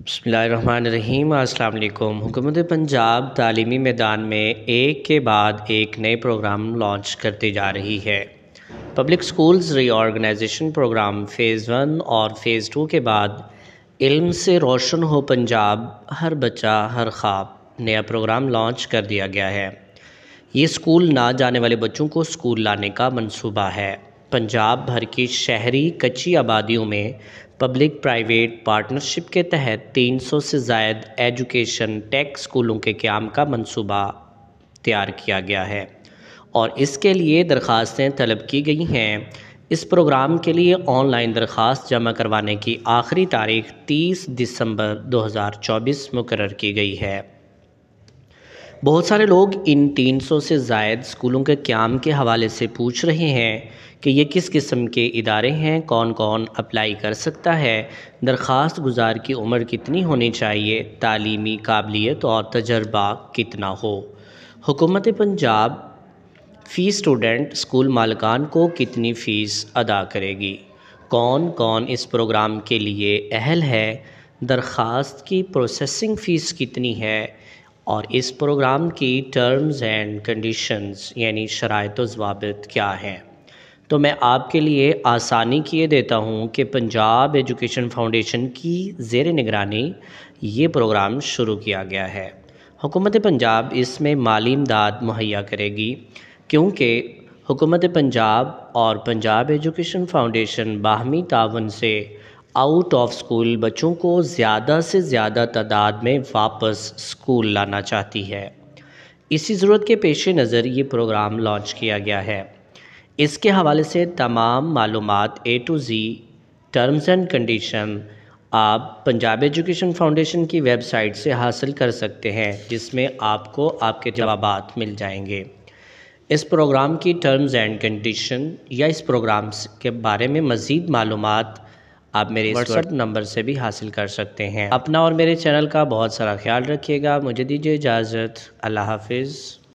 بسم اللہ الرحمن الرحیم۔ السلام علیکم۔ حکومت پنجاب تعلیمی میدان میں ایک کے بعد ایک نئے پروگرام لانچ کرتے جا رہی ہے۔ پبلک سکولز ری آرگنائزیشن پروگرام فیز 1 اور فیز 2 کے بعد علم سے روشن ہو پنجاب، ہر بچہ ہر خواب نیا پروگرام لانچ کر دیا گیا ہے۔ یہ اسکول نہ جانے والے بچوں کو اسکول لانے کا منصوبہ ہے۔ پنجاب بھر کی شہری کچی آبادیوں میں پبلک پرائیویٹ پارٹنرشپ کے تحت 300 سے زائد ایجوکیشن ٹیک اسکولوں کے قیام کا منصوبہ تیار کیا گیا ہے اور اس کے لیے درخواستیں طلب کی گئی ہیں۔ اس پروگرام کے لیے آن لائن درخواست جمع کروانے کی آخری تاریخ 30 دسمبر 2024 مقرر کی گئی ہے۔ بہت سارے لوگ ان 300 سے زائد اسکولوں کے قیام کے حوالے سے پوچھ رہے ہیں کہ یہ کس قسم کے ادارے ہیں، کون کون اپلائی کر سکتا ہے، درخواست گزار کی عمر کتنی ہونی چاہیے، تعلیمی قابلیت اور تجربہ کتنا ہو، حکومت پنجاب فی اسٹوڈنٹ اسکول مالکان کو کتنی فیس ادا کرے گی، کون کون اس پروگرام کے لیے اہل ہے، درخواست کی پروسیسنگ فیس کتنی ہے اور اس پروگرام کی ٹرمز اینڈ کنڈیشنز یعنی شرائط و ضوابط کیا ہیں۔ تو میں آپ کے لیے آسانی کیے دیتا ہوں کہ پنجاب ایجوکیشن فاؤنڈیشن کی زیر نگرانی یہ پروگرام شروع کیا گیا ہے۔ حکومت پنجاب اس میں مالی امداد مہیا کرے گی کیونکہ حکومت پنجاب اور پنجاب ایجوکیشن فاؤنڈیشن باہمی تعاون سے آؤٹ آف اسکول بچوں کو زیادہ سے زیادہ تعداد میں واپس اسکول لانا چاہتی ہے۔ اسی ضرورت کے پیش نظر یہ پروگرام لانچ کیا گیا ہے۔ اس کے حوالے سے تمام معلومات A to Z terms and condition آپ پنجاب ایجوکیشن فاؤنڈیشن کی ویب سائٹ سے حاصل کر سکتے ہیں، جس میں آپ کو آپ کے جوابات مل جائیں گے۔ اس پروگرام کی ٹرمز اینڈ کنڈیشن یا اس پروگرام کے بارے میں مزید معلومات آپ میرے واٹس ایپ نمبر سے بھی حاصل کر سکتے ہیں۔ اپنا اور میرے چینل کا بہت سارا خیال رکھیے گا۔ مجھے دیجیے اجازت۔ اللہ حافظ۔